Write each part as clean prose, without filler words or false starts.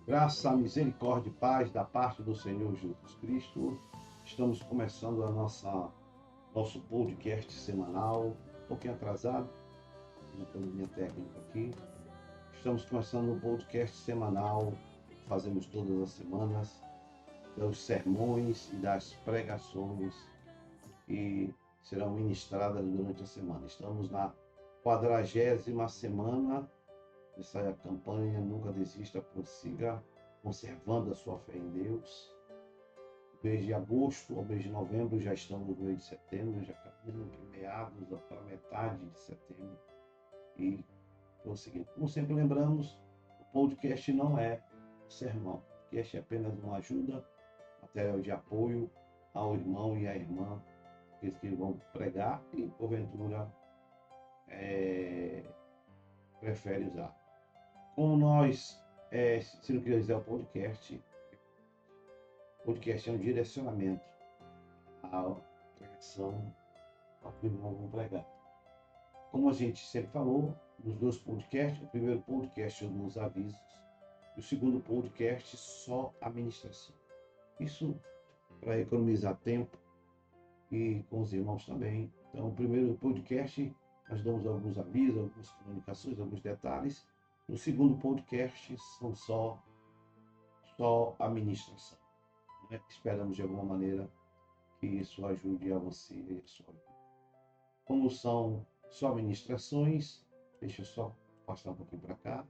Graça, misericórdia e paz da parte do Senhor Jesus Cristo. Estamos começando nosso podcast semanal, um pouquinho atrasado, já estou minha técnica aqui. Estamos começando um podcast semanal, fazemos todas as semanas, dos sermões e das pregações que serão ministradas durante a semana. Estamos na 40ª semana. Essa campanha Nunca Desista, Prossiga, conservando a sua fé em Deus. Mês de agosto ao mês de novembro, já estamos no mês de setembro, já caminhando para meados, para metade de setembro. E prosseguindo. Como sempre lembramos, o podcast não é sermão. O podcast é apenas uma ajuda, material de apoio ao irmão e à irmã, aqueles que vão pregar e, porventura, prefere usar. Como nós, se não quiser o podcast é um direcionamento à pregação ao que nós vamos pregar. Como a gente sempre falou, nos dois podcasts, o primeiro podcast nos avisos, e o segundo podcast só a ministração. Isso para economizar tempo e com os irmãos também. Então, o primeiro podcast nós damos alguns avisos, algumas comunicações, alguns detalhes. No segundo podcast são só a ministração. Né? Esperamos de alguma maneira que isso ajude a você e a sua vida. Como são só ministrações, deixa eu só passar um pouquinho para cá.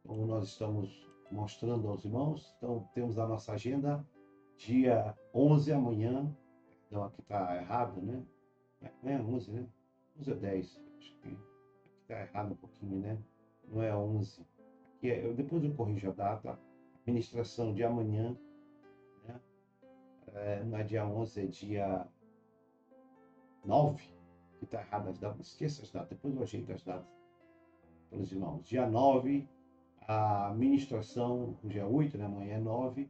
Como nós estamos mostrando aos irmãos, então temos a nossa agenda, dia 11 amanhã. Então aqui está errado, né? Não é 11, né? 11 é 10. Acho que aqui está errado um pouquinho, né? Não é 11. Depois eu corrijo a data. Ministração de amanhã, né? Não é dia 11, é dia 9, que está errado as datas. Esqueça as datas, depois eu ajeito as datas para os irmãos. Dia 9, a ministração, dia 8, né? Amanhã é 9.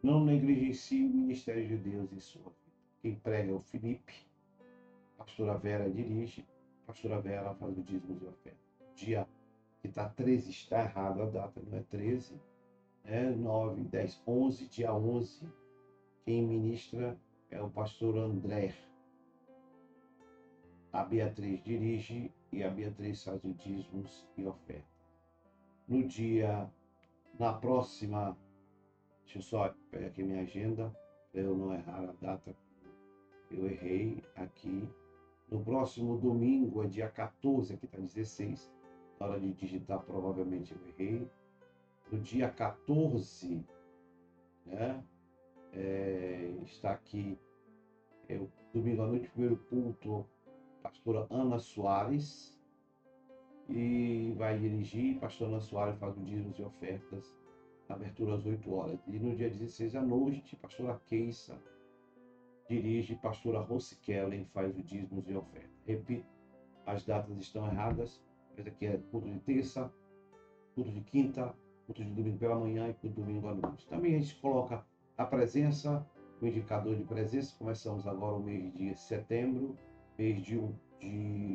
Não negligencie o ministério de Deus em sua vida. Quem prega é o Felipe, a pastora Vera dirige, a pastora Vera faz o dízimo e oferta. Dia que está 13, está errado a data, não é 13, é 9, 10, 11, dia 11. Quem ministra é o pastor André. A Beatriz dirige e a Beatriz faz o dízimos e oferta. Na próxima, deixa eu só pegar aqui minha agenda, para eu não errar a data, eu errei aqui. No próximo domingo, é dia 14, aqui está 16, na hora de digitar provavelmente eu errei. No dia 14, né, está aqui, domingo à noite, primeiro culto, pastora Ana Soares, e vai dirigir. Pastor Ana Soares faz o dízimos e ofertas, abertura às 8 horas. E no dia 16 à noite, pastora Keissa dirige, pastora Rossi Kellen faz o dízimos e ofertas. Repito, as datas estão erradas, mas aqui é culto de terça, culto de quinta, culto de domingo pela manhã e culto de domingo à noite. Também a gente coloca a presença, o indicador de presença. Começamos agora o mês de setembro, mês de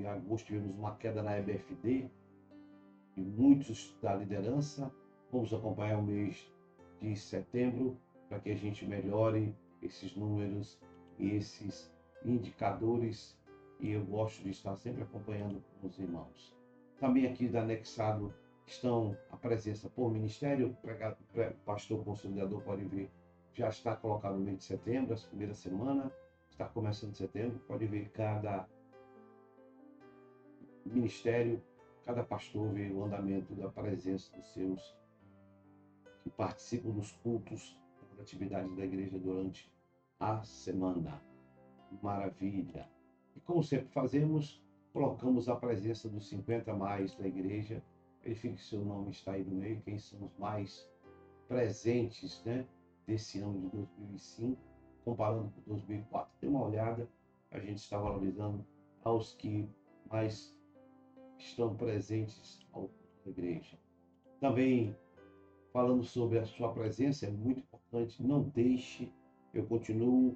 agosto tivemos uma queda na EBFD, e muitos da liderança. Vamos acompanhar o mês de setembro para que a gente melhore esses números e esses indicadores. E eu gosto de estar sempre acompanhando com os irmãos. Também aqui anexado estão a presença por ministério, pastor consolidador pode ver, já está colocado no mês de setembro, a primeira semana, está começando setembro, pode ver cada ministério, cada pastor vê o andamento da presença dos seus que participam dos cultos, das atividades da igreja durante a semana. Maravilha! E como sempre fazemos, colocamos a presença dos 50 mais da igreja. Verifique se o seu nome está aí no meio, quem são os mais presentes, né, desse ano de 2005, comparando com 2004. Dê uma olhada, a gente está valorizando aos que mais estão presentes ao culto da igreja. Também falando sobre a sua presença, é muito importante, não deixe, eu continuo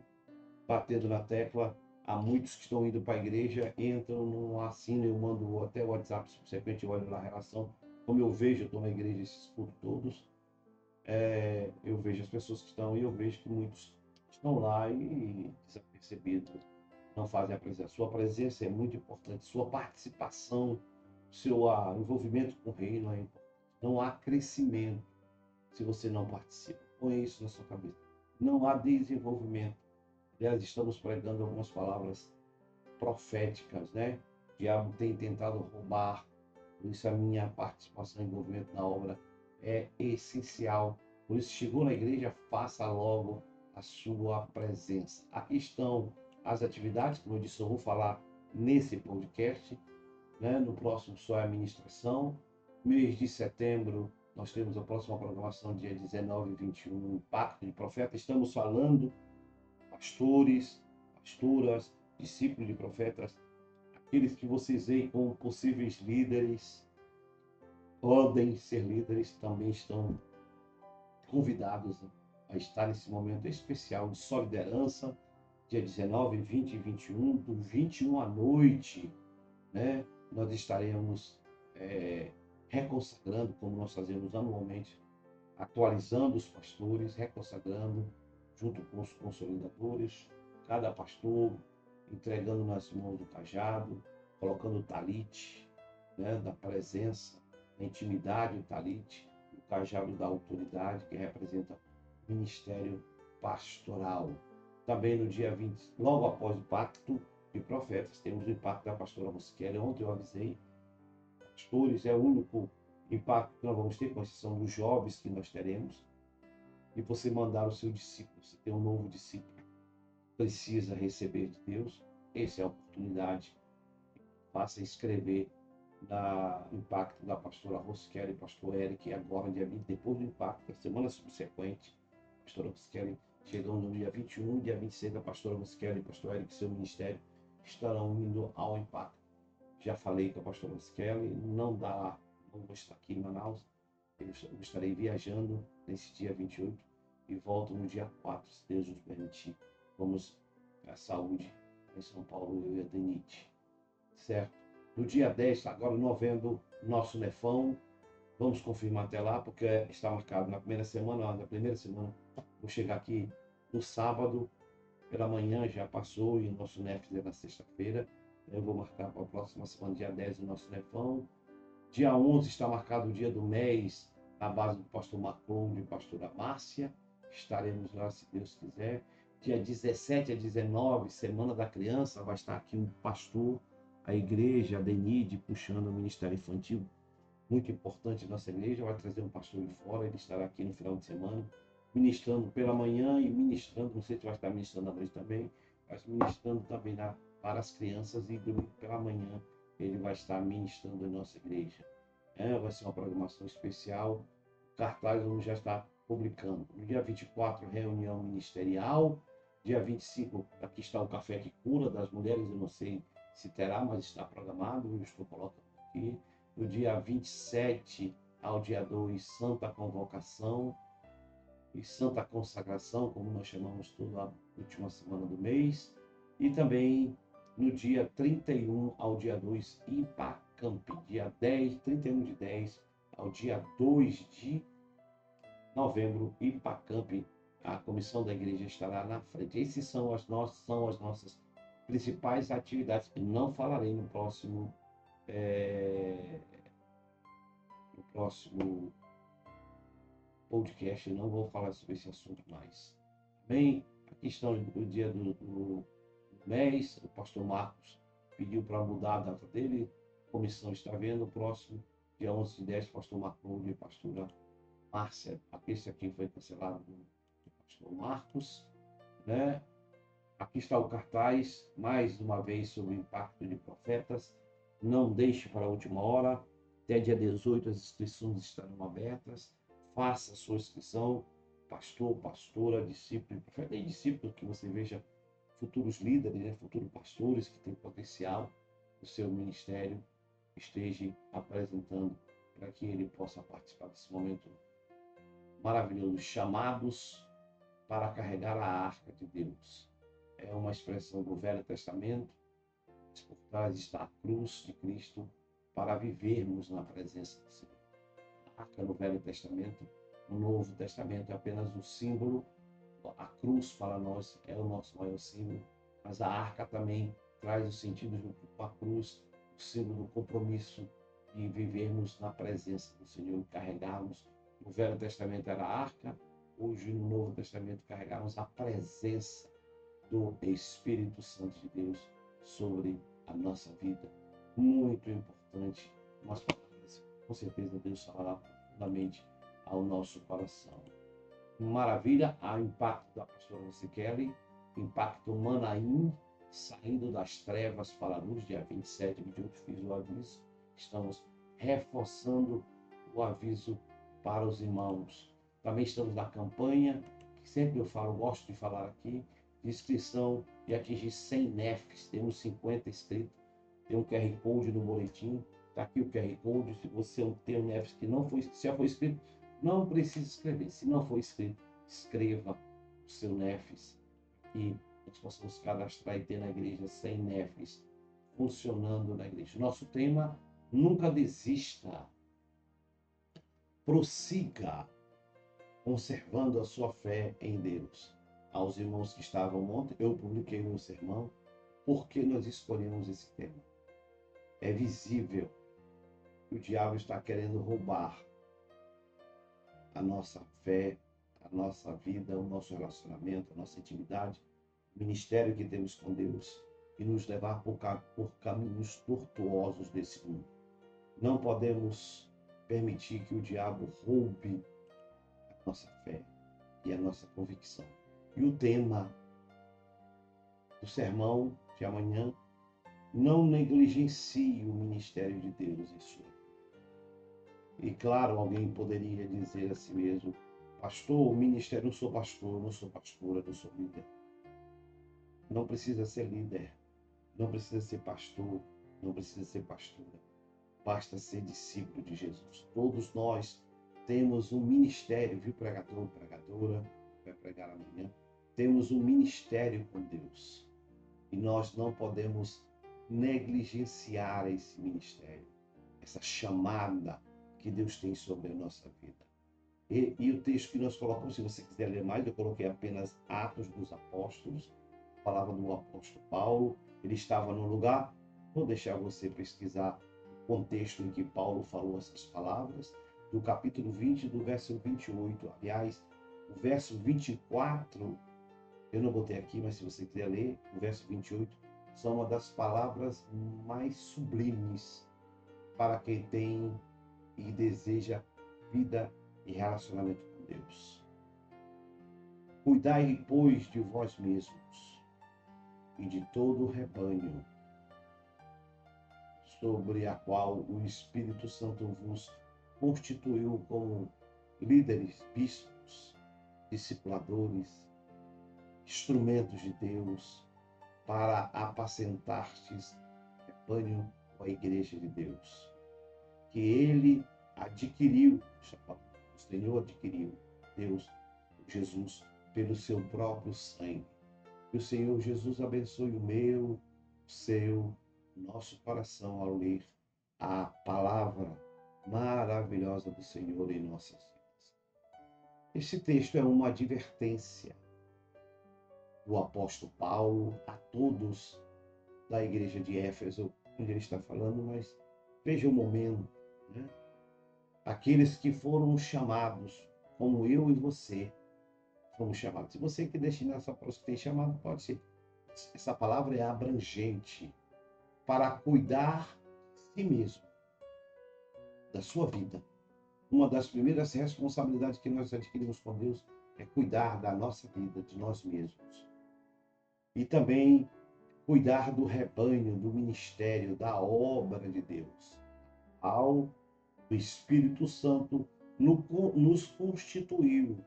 batendo na tecla, há muitos que estão indo para a igreja, entram, não assinam, eu mando até o WhatsApp, subsequente eu olho lá a relação, como eu vejo, eu estou na igreja esses cultos todos, eu vejo as pessoas que estão e eu vejo que muitos estão lá e desapercebidos, não fazem a presença. Sua presença é muito importante, sua participação, seu envolvimento com o reino é importante. Não há crescimento se você não participa. Põe isso na sua cabeça. Não há desenvolvimento. Aliás, estamos pregando algumas palavras proféticas, né? O diabo tem tentado roubar, por isso a minha participação e envolvimento na obra é essencial. Por isso, chegou na igreja, faça logo a sua presença. Aqui estão as atividades, como eu disse, eu vou falar nesse podcast, né? No próximo só é a ministração. Mês de setembro, nós temos a próxima programação, dia 19 e 21, Impacto de Profeta. Estamos falando pastores, pastoras, discípulos de profetas, aqueles que vocês veem como possíveis líderes, podem ser líderes, também estão convidados a estar nesse momento especial de sua liderança, dia 19, 20 e 21, do 21 à noite, né? Nós estaremos reconsagrando, como nós fazemos anualmente, atualizando os pastores, reconsagrando, junto com os consolidadores, cada pastor entregando nas mãos do cajado, colocando o talite, né, da presença, da intimidade, o talite, o cajado da autoridade, que representa o ministério pastoral. Também no dia 20, logo após o pacto de profetas, temos o impacto da pastora Rosquelli. Ontem eu avisei, pastores, é o único impacto que nós vamos ter, com exceção dos jovens que nós teremos. E você mandar o seu discípulo, você tem um novo discípulo, precisa receber de Deus, essa é a oportunidade. Faça inscrever na impacto da pastora Rosquelli e pastor Eric, agora dia 20, depois do impacto, da semana subsequente, a pastora Rosquelli chegando no dia 21, dia 26, a pastora Rosquelli e pastor Eric, seu ministério, estarão indo ao impacto. Já falei com a pastora Rosquelli, não vou estar aqui em Manaus, eu estarei viajando nesse dia 28 e volto no dia 4, se Deus nos permitir. Vamos à saúde em São Paulo, eu e a Denite. Certo? No dia 10, agora em novembro, nosso Nefão. Vamos confirmar até lá, porque está marcado na primeira semana. Vou chegar aqui no sábado, pela manhã já passou, e o nosso NEF é na sexta-feira. Eu vou marcar para a próxima semana, dia 10, o nosso Nefão. Dia 11 está marcado o dia do mês, na base do pastor Macron e pastora Márcia. Estaremos lá, se Deus quiser. Dia 17 a 19, Semana da Criança, vai estar aqui um pastor, a igreja, a Denide, puxando o Ministério Infantil, muito importante na nossa igreja. Vai trazer um pastor de fora, ele estará aqui no final de semana, ministrando pela manhã e ministrando, não sei se vai estar ministrando à noite também, mas ministrando também para as crianças, e domingo pela manhã ele vai estar ministrando em nossa igreja. Vai ser uma programação especial. O cartaz vamos já estar publicando. No dia 24, reunião ministerial. Dia 25, aqui está o Café que Cura das mulheres. Eu não sei se terá, mas está programado. Eu estou colocando aqui. No dia 27 ao dia 2, Santa Convocação e Santa Consagração, como nós chamamos toda a última semana do mês. E também no dia 31 ao dia 2, Impacamp, dia 10, 31 de 10 ao dia 2 de novembro, Impacamp. A comissão da igreja estará na frente. Essas são as nossas principais atividades. Eu não falarei no próximo podcast, eu não vou falar sobre esse assunto mais. Bem, aqui estão o dia do mês, o pastor Marcos pediu para mudar a data dele, a comissão está vendo, o próximo, dia 11 de 10, pastor Marcos e pastora Márcia. Esse aqui foi cancelado do pastor Marcos, né? Aqui está o cartaz, mais uma vez, sobre o impacto de profetas. Não deixe para a última hora, até dia 18 as inscrições estarão abertas. Faça a sua inscrição, pastor, pastora, discípulo, profeta e discípulo, que você veja futuros líderes, né? Futuros pastores que têm potencial no seu ministério, esteja apresentando para que ele possa participar desse momento maravilhoso, chamados para carregar a arca de Deus. É uma expressão do Velho Testamento, mas por trás está a cruz de Cristo para vivermos na presença do Senhor. A arca no Velho Testamento O Novo Testamento é apenas um símbolo. A cruz para nós é o nosso maior símbolo, mas a arca também traz o sentido junto com a cruz, o símbolo do compromisso de vivermos na presença do Senhor e carregarmos. No Velho Testamento era a arca, hoje no Novo Testamento carregamos a presença do Espírito Santo de Deus sobre a nossa vida. Muito importante, umas palavras, com certeza Deus falará profundamente ao nosso coração. Maravilha, há impacto da pastora Lucy Kelly, impacto Manaim, saindo das trevas para a luz, dia 27 e 28, fiz o aviso. Estamos reforçando o aviso para os irmãos. Também estamos na campanha, que sempre eu falo, gosto de falar aqui, de inscrição de atingir 100 NEFs. Temos 50 inscritos, tem um QR Code no boletim, está aqui o QR Code. Se você tem um NEF que não foi, se já foi inscrito, não precisa escrever. Se não for inscrito, escreva o seu NEFs e nós possamos cadastrar e ter na igreja 100 NEFs funcionando na igreja. Nosso tema: nunca desista, prossiga, conservando a sua fé em Deus. Aos irmãos que estavam ontem, eu publiquei no sermão, por que nós escolhemos esse tema. É visível que o diabo está querendo roubar a nossa fé, a nossa vida, o nosso relacionamento, a nossa intimidade, o ministério que temos com Deus e nos levar por caminhos tortuosos desse mundo. Não podemos permitir que o diabo roube a nossa fé e a nossa convicção. E o tema do sermão de amanhã: não negligencie o ministério de Deus em sua vida. E claro, alguém poderia dizer a si mesmo: pastor, o ministério, não sou pastor, não sou pastora, não sou líder. Não precisa ser líder, não precisa ser pastor, não precisa ser pastora. Basta ser discípulo de Jesus. Todos nós temos um ministério, viu, pregador, pregadora, vai pregar amanhã. Temos um ministério com Deus. E nós não podemos negligenciar esse ministério, essa chamada que Deus tem sobre a nossa vida. E o texto que nós colocamos, se você quiser ler mais, eu coloquei apenas Atos dos Apóstolos, a palavra do apóstolo Paulo. Ele estava num lugar, vou deixar você pesquisar o contexto em que Paulo falou essas palavras, do capítulo 20, do verso 28. Aliás, o verso 24, eu não botei aqui, mas se você quiser ler, o verso 28, são uma das palavras mais sublimes para quem tem e deseja vida e relacionamento com Deus. Cuidai, pois, de vós mesmos e de todo o rebanho sobre a qual o Espírito Santo vos constituiu como líderes, bispos, discipuladores, instrumentos de Deus, para apacentar-te rebanho com a igreja de Deus, que ele adquiriu, o Senhor adquiriu, Deus, Jesus, pelo seu próprio sangue. Que o Senhor Jesus abençoe o meu, o seu, nosso coração ao ler a palavra maravilhosa do Senhor em nossas vidas. Este texto é uma advertência do apóstolo Paulo a todos da igreja de Éfeso, onde ele está falando, mas veja o momento, né? Aqueles que foram chamados, como eu e você fomos chamados. Se você que destinar essa palavra que tem chamado, pode ser. Essa palavra é abrangente para cuidar de si mesmo, da sua vida. Uma das primeiras responsabilidades que nós adquirimos com Deus é cuidar da nossa vida, de nós mesmos. E também cuidar do rebanho, do ministério, da obra de Deus. Ao o Espírito Santo nos constituiu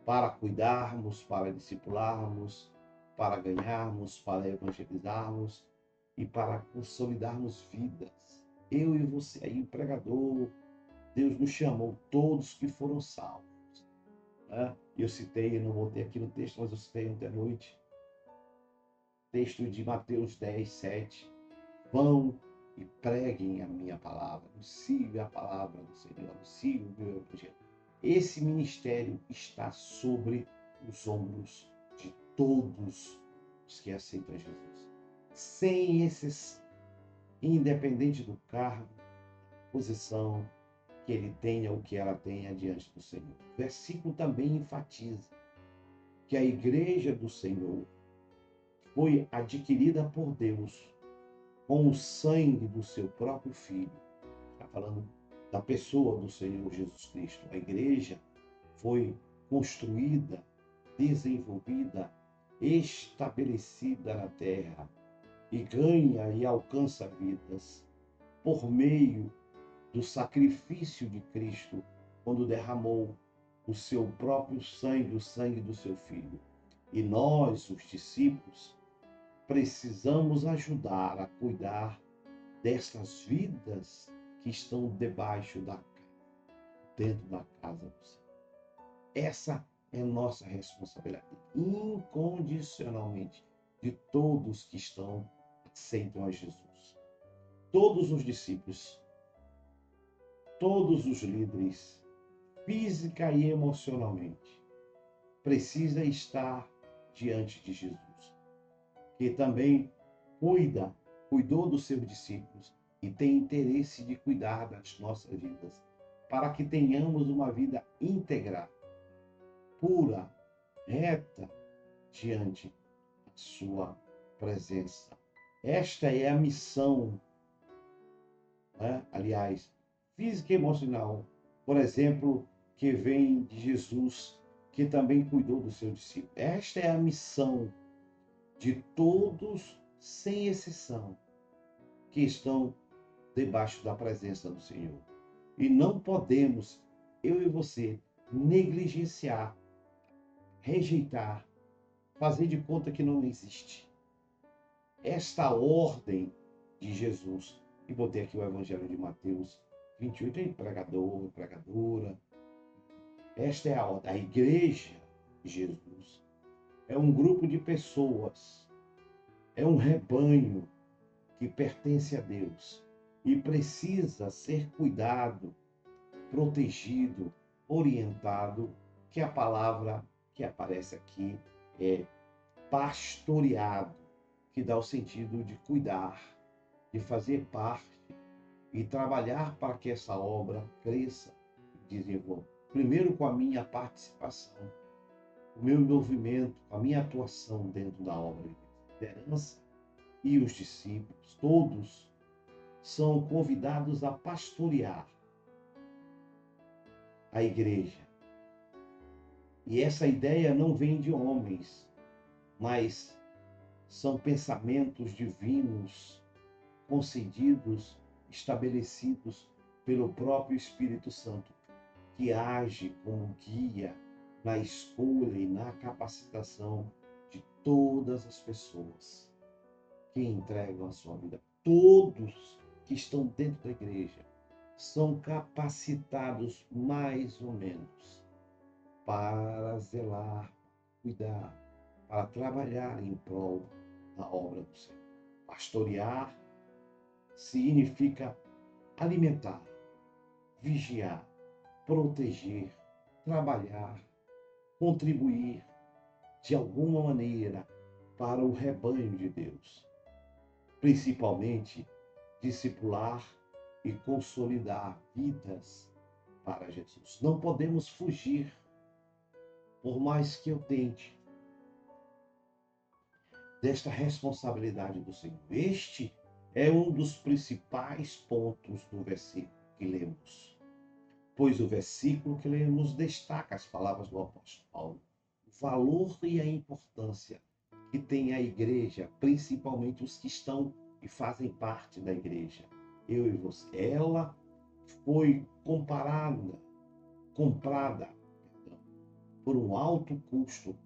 para cuidarmos, para discipularmos, para ganharmos, para evangelizarmos e para consolidarmos vidas. Eu e você, aí o pregador, Deus nos chamou, todos que foram salvos. Né? Eu citei, não botei aqui no texto, mas eu citei ontem à noite, texto de Mateus 10, 7. Vão e preguem a minha palavra, anunciem a palavra do Senhor, anunciem o meu evangelho. esse ministério está sobre os ombros de todos os que aceitam Jesus, sem exceção, independente do cargo, posição que ele tenha ou que ela tenha diante do Senhor. O versículo também enfatiza que a igreja do Senhor foi adquirida por Deus com o sangue do seu próprio Filho. Está falando da pessoa do Senhor Jesus Cristo. A igreja foi construída, desenvolvida, estabelecida na terra e ganha e alcança vidas por meio do sacrifício de Cristo, quando derramou o seu próprio sangue, o sangue do seu Filho. E nós, os discípulos, precisamos ajudar a cuidar dessas vidas que estão dentro da casa do Senhor. Essa é nossa responsabilidade, incondicionalmente, de todos que aceitam a Jesus. Todos os discípulos, todos os líderes, física e emocionalmente, precisa estar diante de Jesus, que também cuidou dos seus discípulos e tem interesse de cuidar das nossas vidas, para que tenhamos uma vida íntegra, pura, reta, diante da sua presença. Esta é a missão, aliás, física e emocional, por exemplo, que vem de Jesus, que também cuidou dos seus discípulos. Esta é a missão de todos, sem exceção, que estão debaixo da presença do Senhor. E não podemos, eu e você, negligenciar, rejeitar, fazer de conta que não existe esta ordem de Jesus. E botei aqui o Evangelho de Mateus 28, em pregador, pregadora. Esta é a ordem. A igreja de Jesus é um grupo de pessoas, é um rebanho que pertence a Deus e precisa ser cuidado, protegido, orientado, que a palavra que aparece aqui é pastoreado, que dá o sentido de cuidar, de fazer parte e trabalhar para que essa obra cresça e desenvolva. Primeiro com a minha participação, o meu envolvimento, a minha atuação dentro da obra de liderança, e os discípulos, todos são convidados a pastorear a igreja. E essa ideia não vem de homens, mas são pensamentos divinos, concedidos, estabelecidos pelo próprio Espírito Santo, que age como guia na escolha e na capacitação de todas as pessoas que entregam a sua vida. Todos que estão dentro da igreja são capacitados mais ou menos para zelar, cuidar, para trabalhar em prol da obra do Senhor. Pastorear significa alimentar, vigiar, proteger, trabalhar, contribuir de alguma maneira para o rebanho de Deus. Principalmente, discipular e consolidar vidas para Jesus. Não podemos fugir, por mais que eu tente, desta responsabilidade do Senhor. Este é um dos principais pontos do versículo que lemos, pois o versículo que lemos destaca as palavras do apóstolo Paulo, o valor e a importância que tem a igreja, principalmente os que estão e fazem parte da igreja. Eu e você. Ela foi comprada por um alto custo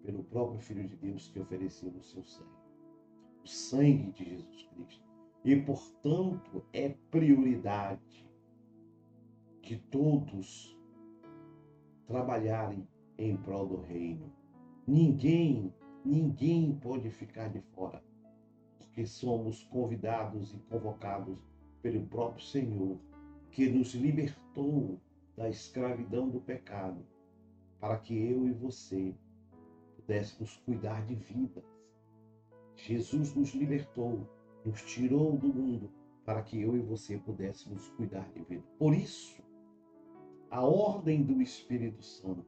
pelo próprio Filho de Deus que ofereceu o seu sangue. O sangue de Jesus Cristo. E, portanto, é prioridade de todos trabalharem em prol do reino. Ninguém pode ficar de fora, porque somos convidados e convocados pelo próprio Senhor, que nos libertou da escravidão do pecado, para que eu e você pudéssemos cuidar de vidas. Jesus nos libertou, nos tirou do mundo, para que eu e você pudéssemos cuidar de vida. Por isso, a ordem do Espírito Santo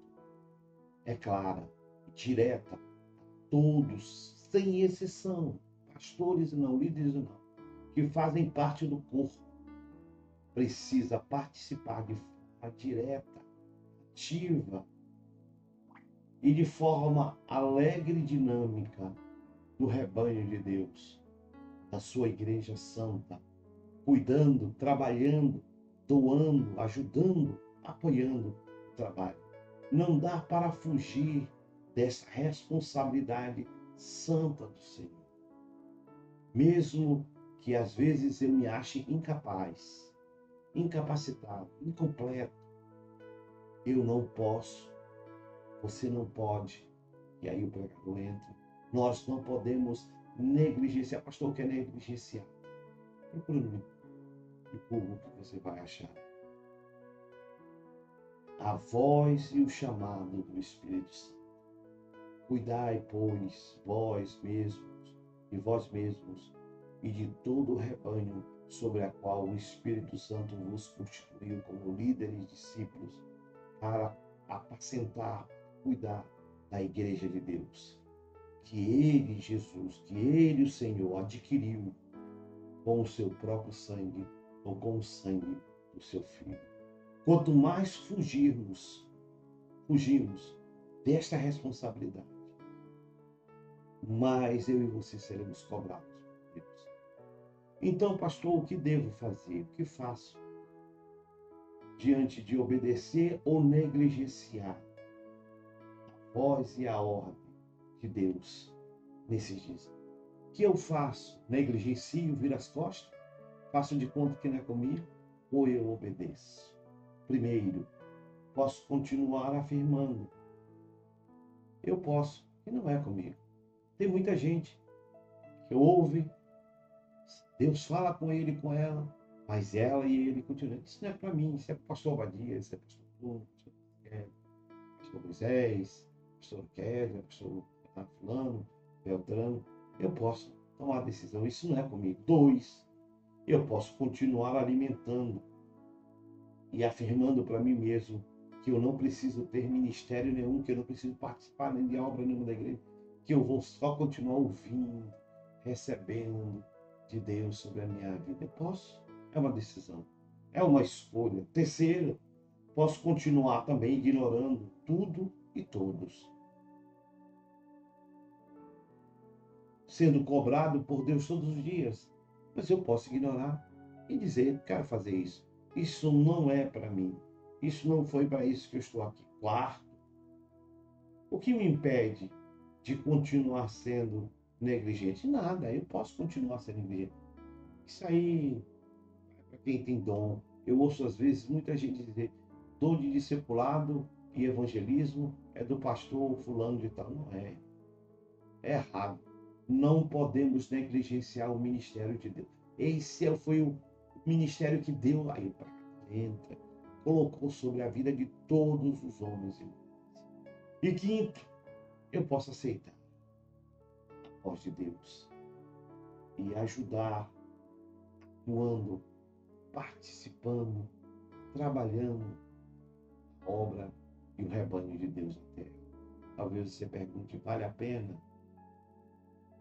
é clara, direta, todos, sem exceção, pastores e não, líderes e não, que fazem parte do corpo, precisa participar de forma direta, ativa e de forma alegre e dinâmica do rebanho de Deus, da sua igreja santa, cuidando, trabalhando, doando, ajudando, apoiando o trabalho. Não dá para fugir dessa responsabilidade santa do Senhor. Mesmo que às vezes eu me ache incapaz, incapacitado, incompleto, eu não posso, você não pode, e aí o pregador entra, nós não podemos negligenciar. Pastor, quer negligenciar? Procura no Google que você vai achar. A voz e o chamado do Espírito Santo. Cuidai, pois, vós mesmos e de todo o rebanho sobre a qual o Espírito Santo vos constituiu como líderes e discípulos para apacentar, cuidar da igreja de Deus, que ele, Jesus, que ele, o Senhor, adquiriu com o seu próprio sangue ou com o sangue do seu Filho. Quanto mais fugimos desta responsabilidade, mais eu e você seremos cobrados por Deus. Então, pastor, o que devo fazer? O que faço diante de obedecer ou negligenciar a voz e a ordem de Deus nesses dias? O que eu faço? Negligencio, viro as costas? Faço de conta que não é comigo? Ou eu obedeço? Primeiro, posso continuar afirmando. Eu posso, e não é comigo. Tem muita gente que ouve, Deus fala com ele e com ela, mas ela e ele continuam. Isso não é para mim, isso é para o pastor Abadia, isso é para o pastor Bruno, pastor Moisés, pastor Kézia, pastor fulano, Beltrano. Eu posso tomar a decisão, isso não é comigo. Dois, eu posso continuar alimentando e afirmando para mim mesmo que eu não preciso ter ministério nenhum, que eu não preciso participar nem de obra nenhuma da igreja, que eu vou só continuar ouvindo, recebendo de Deus sobre a minha vida. Eu posso, é uma decisão, é uma escolha. Terceiro, posso continuar também ignorando tudo e todos, sendo cobrado por Deus todos os dias, mas eu posso ignorar e dizer, quero fazer isso. Isso não é para mim. Isso não foi para isso que eu estou aqui. Quarto, o que me impede de continuar sendo negligente? Nada, eu posso continuar sendo negligente. Isso aí, para quem tem dom. Eu ouço às vezes muita gente dizer, dom de discipulado e evangelismo é do pastor fulano de tal. Não é. É errado. Não podemos negligenciar o ministério de Deus. Esse foi o ministério que Deus aí para entra, colocou sobre a vida de todos os homens e mulheres. E quinto, eu posso aceitar a voz de Deus e ajudar, atuando, participando, trabalhando a obra e o rebanho de Deus na terra. Talvez você pergunte, vale a pena?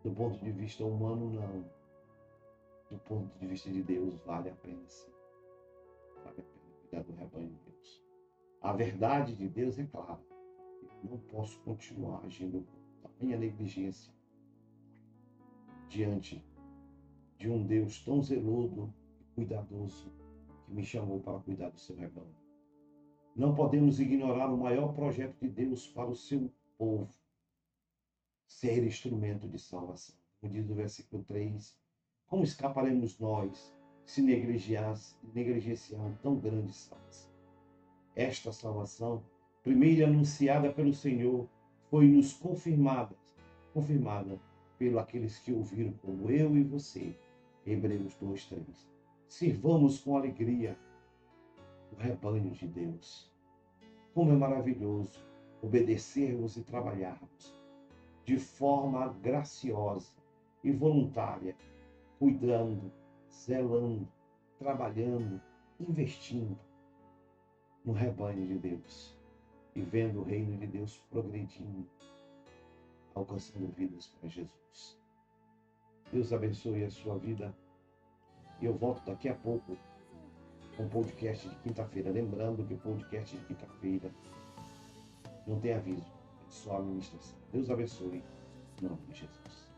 Do ponto de vista humano, não. Do ponto de vista de Deus, vale a pena sim. Vale a pena cuidar do rebanho de Deus. A verdade de Deus é clara. Eu não posso continuar agindo com tamanha negligência diante de um Deus tão zeloso e cuidadoso que me chamou para cuidar do seu rebanho. Não podemos ignorar o maior projeto de Deus para o seu povo, ser instrumento de salvação. Como diz o versículo 3, como escaparemos nós se negligenciarmos tão grande salvação? Esta salvação, primeiro anunciada pelo Senhor, foi-nos confirmada pelos aqueles que ouviram, como eu e você. Hebreus 2:3. Sirvamos com alegria o rebanho de Deus. Como é maravilhoso obedecermos e trabalharmos de forma graciosa e voluntária, cuidando, zelando, trabalhando, investindo no rebanho de Deus e vendo o reino de Deus progredindo, alcançando vidas para Jesus. Deus abençoe a sua vida e eu volto daqui a pouco com o podcast de quinta-feira. Lembrando que o podcast de quinta-feira não tem aviso, é só a ministração. Deus abençoe, em nome de Jesus.